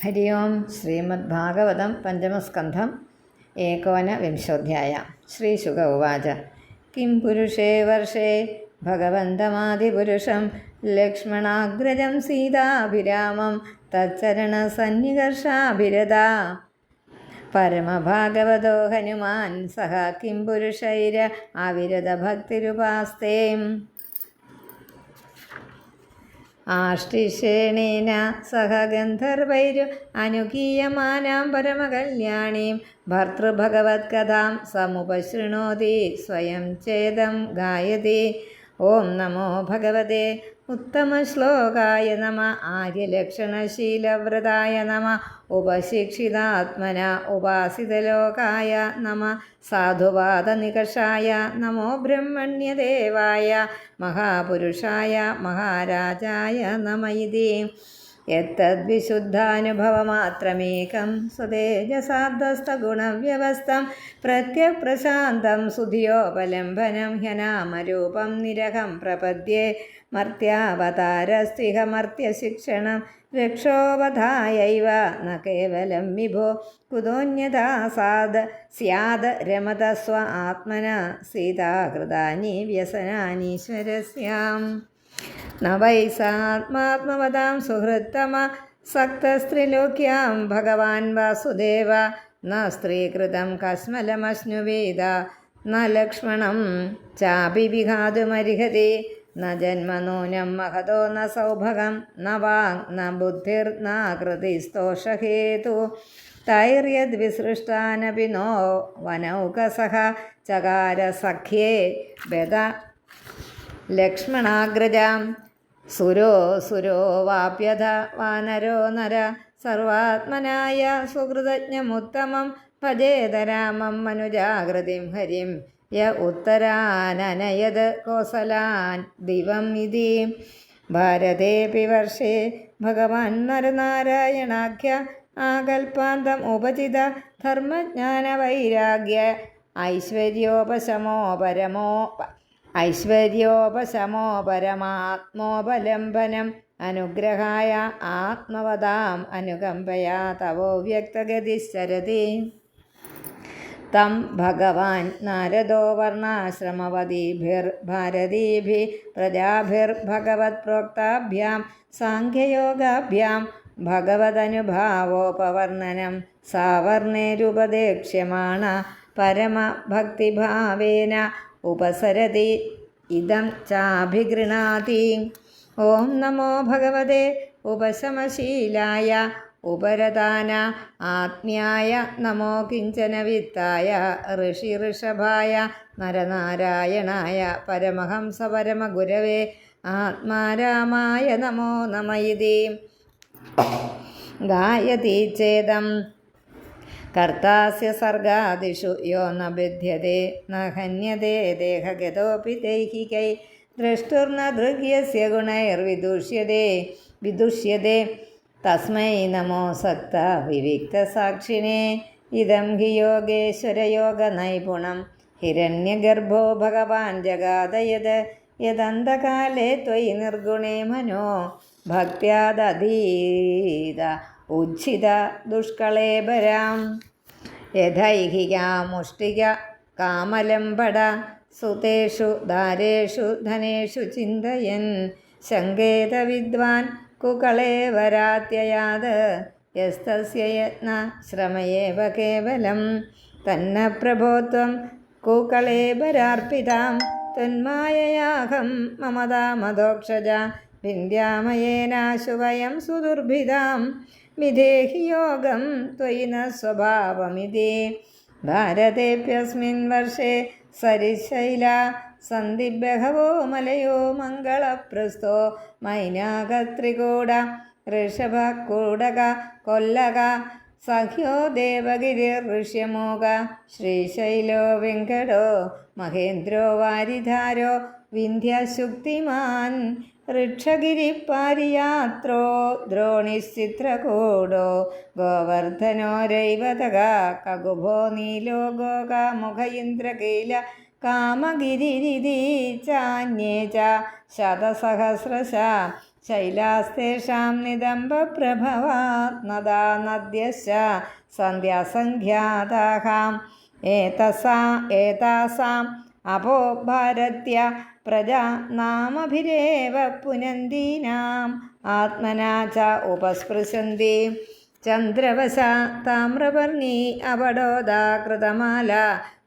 ഹരി ഓം. ശ്രീമദ്ഭാഗവതം പഞ്ചമസ്കന്ധം ഏകോനവിംശോധ്യായ. ശ്രീശുക ഉവാച. കിം പുരുഷേ വർഷേ ഭഗവന്തമാദിപുരുഷം ലക്ഷ്മണാഗ്രജം സീതാഭിരാമം തച്ചരണസന്നികർഷാഭിരതാ പരമഭാഗവതോ ഹനുമാൻ സഹ കിം പുരുഷൈര അവിരതഭക്തിരുപാസ്തേ ആഷ്ടിഷേണേന സഹ ഗന്ധർവൈരു അനുഗീയമാനാം പരമകല്യാണീം ഭർതൃഭഗവത്കഥാം സമുപശൃണോതി സ്വയം ചേദം ഗായതി. ഓം നമോ ഭഗവതേ ഉത്തമശ്ലോകായ നമ. ആര്യലക്ഷണശീലവ്രതായ നമ. ഉപശിക്ഷിതാത്മന ഉപാസിതലോകായ നമ. സാധുവാദനികഷായ നമോ. ബ്രഹ്മണ്യദേവായ മഹാപുരുഷായ മഹാരാജായ നമ. ഇതി യത്തദ്വിശുദ്ധാനുഭവമാത്രമേകം സ്വതേജസാദ്വസ്തഗുണവ്യവസ്ഥം പ്രത്യപ്രശാന്തം സുധിയോപലംബനം ഹ്യനാമരൂപം നിരഹം പ്രപദ്യേ. മർത്യാവതാരസ്തിഹ മർത്യശിക്ഷണം രക്ഷോവധായൈവ ന കേവലം വിഭോ. കുതോന്യഥാ സ്യാദ് രമത സ്വ ആത്മന സീതാകൃതാനി വ്യസനാനീശ്വരസ്യാം. ന വൈസാത്മാത്മവതാം സുഹൃത്തമ സക്തസ്ത്രിലോക്യാം ഭഗവാൻ വാസുദേവ. ന സ്ത്രീകൃതം കസ്മലമശ്നുവേദ ന ലക്ഷ്മണം ചാപി വിഘാതുമർഹതി. ന ജന്മനൂനം മഹതോ ന സൗഭഗം ന വാങ് ന ബുദ്ധിർന കൃതിസ്തോഷഹേതു. തൈര്യദ്വിസൃഷ്ടാനപി നോ വനൗകസഹ ചകാര സഖ്യേ ബദ ലക്ഷ്മണാഗ്രജാം. സുരോ വാപ്യഥ വാനരോ നര സർവാത്മനായ സുഹൃതജ്ഞമുത്തമം ഭജേതരാമം മനുജാകൃതിം ഹരിം യ ഉത്തരാനനയത് കോസലാൻ ദിവം ഇതി. ഭാരതേപി വർഷേ ഭഗവാൻ നരനാരായണാഖ്യ ആകൽപാന്തം ഉപചിത ധർമ്മജ്ഞാനവൈരാഗ്യ ഐശ്വര്യോപശമോ പരമാത്മോപലംബനം അനുഗ്രഹായ ആത്മവതാം അനുകമ്പയാ തവോ വ്യക്തഗതിശ്ചരതി. തം ഭഗവാൻ നാരദോ വർണ്ണാശ്രമവതീഭിർഭാരതീഭിः പ്രജാഭിർഭഗവത് പ്രോക്താഭ്യാം സാംഖ്യയോഗാഭ്യാം ഭഗവദനുഭാവോപവർണ്ണനം സാവർണേരുപദേക്ഷ്യമാണ പരമഭക്തിഭാവേന ഉപസരതി ഇദം ചാഭിഗൃണാതി. ഓം നമോ ഭഗവതേ ഉപശമശീലായ ഉപരതാന ആത്മ്യായ നമോ കിഞ്ചനവിത്തായ ഋഷിഋഷഭായ നരനാരായണായ പരമഹംസ പരമഗുരവേ ആത്മാരാമായ നമോ നമ. ഇതി ഗായതി ചേദം കർത്താസ്യ സർഗാദിഷു യോ ന ബധ്യതേ ന ഹന്യതേ ദേഹഗതോപി ദൈഹികൈ. ദ്രഷ്ടുർന ദൃഗ്യസ്യ ഗുണൈർവിദുഷ്യതേ തസ്മൈ നമോ സക്ത വിവിക്തസാക്ഷിണേ. ഇദം ഹി യോഗേശ്വരയോഗനൈപുണം ഹിരണ്യഗർഭോ ഭഗവാൻ ജഗാദയത് യദന്തകാലേ ത്വയി നിർഗുണേ മനോ ഭക്ത്യാദധീത ഉജ്ജിത ദുഷ്കളേബരാം. യഥൈഹികാമുഷ്ടിക കാമലംബട സുതേഷു ദാരേഷു ധനേഷു ചിന്തയൻ ശങ്കേത വിദ്വാൻ കുകളേവരാത്യയാത് യസ്തസ്യ യത്ന ശ്രമയേവ കേവലം. തന്ന പ്രഭോത്വം കുകളേബരാർപ്പിതാം ത്വന്മായയാഹം മമതാമധോക്ഷജ. വിന്ധ്യാമയേനാശു വയം സുദുർഭിതാം വിധേഹി യോഗം ത്വയി ന സ്വഭാവമിതി. ഭാരതേപ്യസ്മിൻ വർഷേ സരിശൈലാ സന്ധി ബഹവോ മലയോ മംഗളപ്രസ്ഥോ മൈനാകത്രികൂട ഋഷഭകൂടക കൊല്ലക സഖ്യോ ദേവഗിരിർഋഷ്യമോക. ശ്രീശൈലോ വെങ്കടോ മഹേന്ദ്രോ വാരിധാരോ വിന്ധ്യശുക്തിമാൻ ഋക്ഷഗിരിപ്പാരിയാത്രോ ദ്രോണിശ്ചിത്രകൂടോ ഗോവർദ്ധനോ രൈവതക കകുഭോ നീലോ ഗോകാമുഖ ഇന്ദ്രകൈല കാമഗിരിരിതി ചാന്യേ ച ശതസഹസ്രശ ശൈലാസ്തേഷാം നിതംബപ്രഭവാത്മദാ നദ്യശ്ച സന്ധ്യാസംഖ്യാതാഹാം ഏതാസാം അപോ ഭാരത്യ പ്രജാ നാമഭിരേവ പുനന്ദീനാം ആത്മനാ ച ഉപസ്പൃശന്തി ചന്ദ്രവശ താമ്രവർണീ അപടോദാ കൃതമാല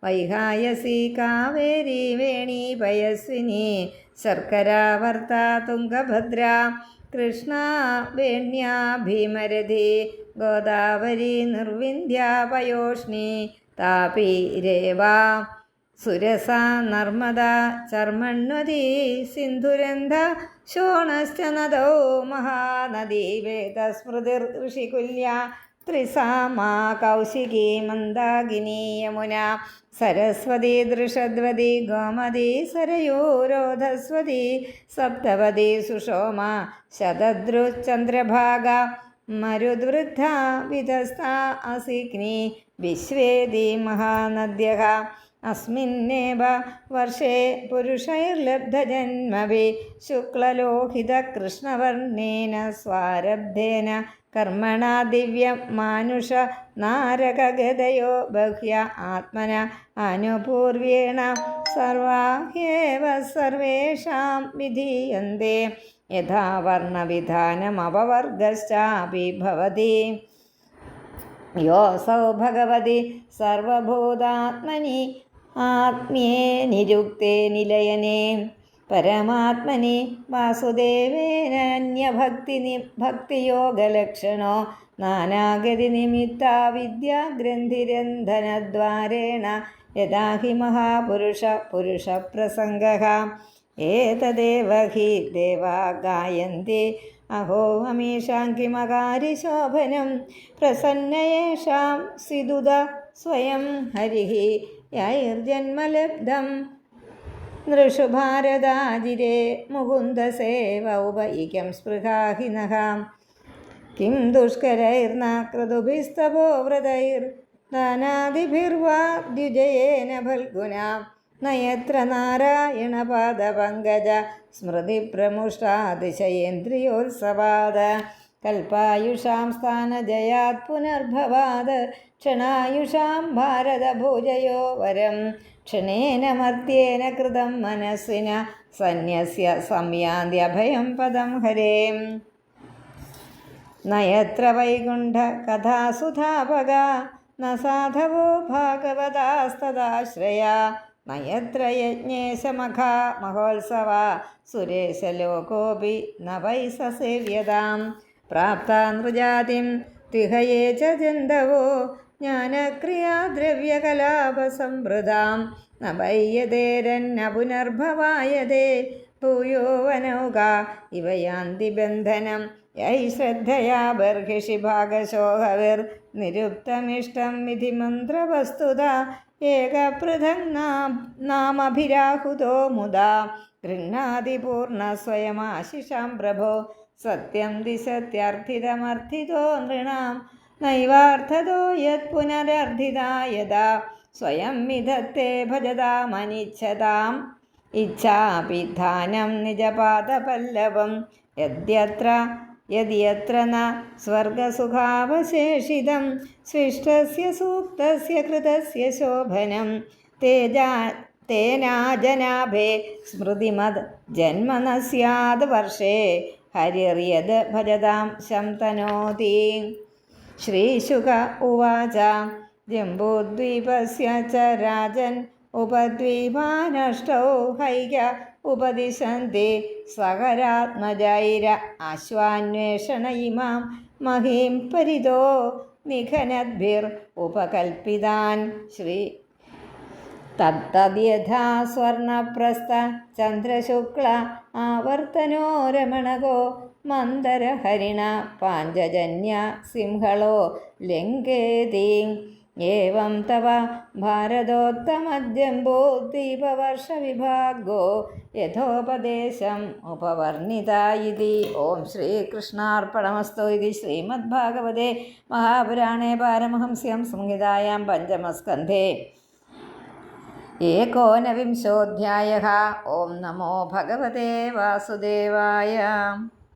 വൈഹായസി കാവേരി വേണീ പയസ്വിനി ശർക്കരാവർത്ത തുംഗഭദ്ര കൃഷ്ണ വേണ്യാ ഭീമരഥി ഗോദാവരി നിർവിന്ധ്യ പയോഷ്ണി താപി രേവാ സുരസ നർമ്മദ ചർമ്മണ്വതി സിന്ധുരന്ധ ശോണശ്ച നദോ മഹാനദീ വേദസ്മൃതിർ ഋഷികുല്യ ത്രിസാമാ കൗശികീ മന്ദാകിനി യമുന സരസ്വതി ദൃഷദ്വതി ഗോമതി സരയൂരോധസ്വതി സപ്തവതി സുഷോമ ശതദ്രുചന്ദ്രഭാഗ മരുദ്വൃദ്ധ വിധസ്ഥ അസിഗ്നി വിശ്വേദി മഹാനദ്യഃ അസ്മിന്നേവ വർഷേ പുരുഷൈർലബ്ധജന്മവി ശുക്ലലോഹിതകൃഷ്ണവർണ്ണേന സ്വാരബ്ധേന കർമ്മണാ ദിവ്യം മാനുഷ നാരകഗതയോ ബഹ്യ ആത്മന അനുപൂർവേണ സർവാഹ്യേവ സർവേഷാം വിധീയന്തെ യഥാ വർണ്ണവിധാനമപവർഗശ്ചാപി ഭവതി യോസൗ ഭഗവതി സർവഭൂതാത്മനി ആത്മ്യേ നിരുക്തേ നിലയനേ പരമാത്മനി വാസുദേവേനന്യഭക്തിയോഗലക്ഷണോ നാനാഗതി നിമിത്ത വിദ്യാഗ്രന്ഥിരന്ധനദ്വാരേണ യഥാ ഹി മഹാപുരുഷ പുരുഷപ്രസംഗഃ ഏതദേവ ഹി ദേവാ ഗായന്തി അഹോ അമീഷാം കിമകാരിശോഭനം പ്രസന്നയേഷാം സിദുത സ്വയം ഹരിഃ യൈർജന്മലബ്ധം നൃഷു ഭാരതാജിരേ മുകുന്ദസേവ ഉപൈക്യം സ്പൃഹാഹിനഃ കിം ദുഷ്കരൈർന ക്രതുഭിസ്തപോ വ്രതൈർദാനാദിഭിർവാ ദ്വിജയേന ഫൽഗുന നയത്ര നാരായണപാദപങ്കജ സ്മൃതിപ്രമുഷ്ടാതിശയേന്ദ്രിയോത്സവാദ കൽപ്പായുഷാം സ്ഥാനജയാത് പുനർഭവാത് ക്ഷണായുഷാം ഭാരതഭുജയോ വരം ക്ഷണേന മർത്യേന കൃതം മനസ്സിന സന്യസ്യ സംയാന്ത്യഭയം പദം ഹരേം നയത്ര വൈകുണ്ഠ കഥാസുധാപക ന സാധവോ ഭാഗവതാസ്തദാശ്രയാ നയത്ര യജ്ഞേശമഖാ മഹോത്സവ സുരേശലോകോപി ന വൈ സസേവ്യതാം പ്രാപ്ത നൃജാതിം തിഹയേ ച ജന്തവോ ജ്ഞാനക്രിയാദ്രവ്യകലാപസംവൃതാം ന വയ്യതേരന്ന പുനർഭവായതേ ഭൂയോ വനൗകാ ഇവ യാന്തി ബന്ധനം യൈ ശ്രദ്ധയാ ബർഹിഷി ഭാഗശോഹവിർ നിരുക്തമിഷ്ടം വിധി മന്ത്രവസ്തുത ഏകപൃഥക് നാമഭിരാഹുതോ മുദാ ഗൃഹ്ണാതി പൂർണ്ണ സ്വയമാശിഷാം പ്രഭോ സത്യം ദിശത്യർത്ഥിതമർത്ഥിതോ നൃണാം നൈവാർത്ഥതോ യത് പുനരർത്ഥിതാ യഥാ സ്വയം വിധത്തെ ഭജതാമനിച്ഛതാം ഇച്ഛാപി ധാനം നിജപാദപല്ലവം യദ്യത്ര ന സ്വർഗസുഖാവശേഷിതം സ്വിഷ്ടസ്യ സൂക്തസ്യ കൃതസ്യ ശോഭനം തേനാജനാഭേ സ്മൃതിമത് ജന്മന സ്യാദ് വർഷേ ഹരിർയത് ഭജതാം ശംതനോതി. ശ്രീശുക ഉവാച ജംബൂദ്വീപസ്യ ച രാജൻ ഉപദ്വീപാനഷ്ടൗ ഹൈക ഉപദിശന്തി സഹരാത്മജൈര അശ്വാന്വേഷണ ഇമാം മഹീം പരിതോ നിഘനദ്ഭിർ ഉപകൽപ്പിതാൻ. ശ്രീ തദ്യഥാ സ്വർണപ്രസ്ഥ ചന്ദ്രശുക്ല ആവർത്തനോ രമണകോ മന്ദരഹരിണ പാഞ്ചജന്യ സിംഹളോ ലങ്കേതി. ഏവം തവ ഭാരതോത്തമജംബൂദ്വീപവർഷവിഭാഗോ യഥോപദേശം ഉപവർണിത ഇതി. ഓം ശ്രീകൃഷ്ണാർപ്പണമസ്തു. ഇതി ശ്രീമദ്ഭാഗവതേ മഹാപുരാണേ പാരമഹംസ്യം സംഹിതായാം പഞ്ചമസ്കന്ധേ ഏകോനവിംശോऽധ്യായः. ഓം നമോ ഭഗവതേ വാസുദേവായ.